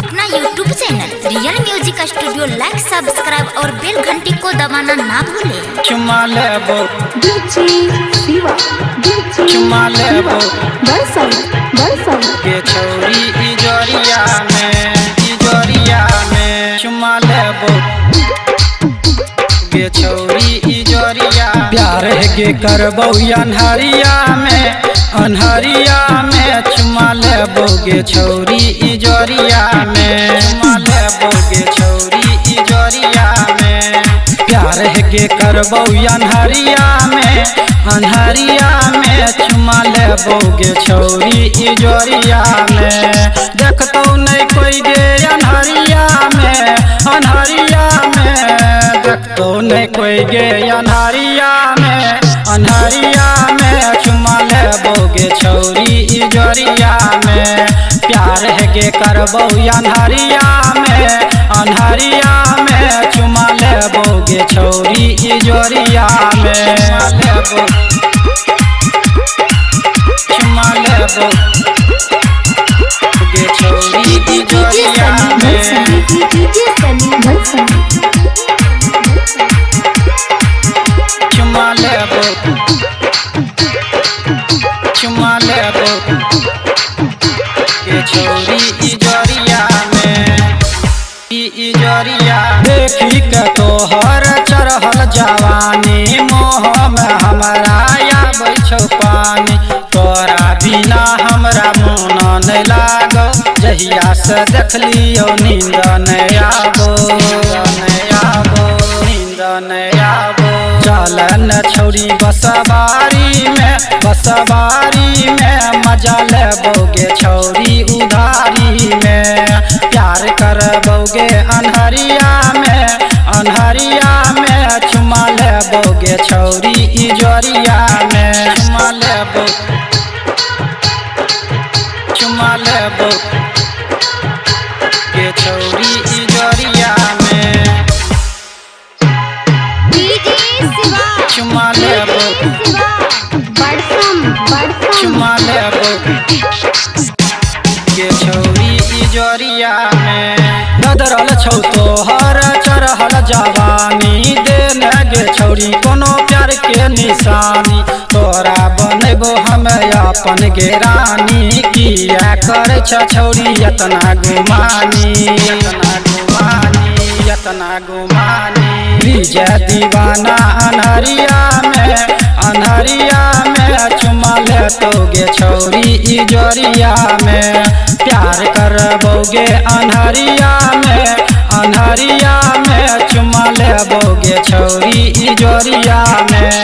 अपना YouTube channel real music studio like subscribe और bell घंटी को दबाना ना भूलें। चुमा लेबो चुमा लेबो के छौरी इजोरिया में चुमा लेबो के छौरी इजोरिया प्यार के करबो अनहरिया में चुमा लेबो के छौरी इजोरिया में चुमा लेबो के छौरी इजोरिया में प्यार के करबो अनहरिया में चुमा लेबो के छौरी इजोरिया में देखतो नहीं कोई गे अनहरिया में देखतो नहीं कोई गे अनहरिया में चुमा लेबो के छौरी इजोरिया में प्यार के करबो अनहरिया में चुमा लेबो के छौरी इजोरिया में चुमा लेबो के छौरी इजोरिया में चुमा लेबो के छौरी इजोरिया में देखी के तोहर चढ़ल जवानी मोह में हमरा आबै छौ पानी तोरा बिना हमरा मोन नहीं लागो जहिया से देखलियो नींद नहीं आबो चल न छौरी बसवारी में मजा लेबोगे छौरी उधारी में प्यार करबोगे अनहरिया में चुमा लेबोगे छौरी इजोरिया में चुमा लेबो के छौरी इजोरिया में चुमा लेबो के छौरी इजोरिया में गदरल छौ तोहर चढ़ल जवानी देने गे छौरी कोनो प्यार के निशानी तोरा बनेबो हमें अपन गे रानी किया करे छौरी यतना गुमानी विजय दीवाना अनहरिया में चुमा लेतोगे छौरी इजोरिया में प्यार करबोगे अनहरिया में चुमा लेबोगे छौरी इजोरिया में।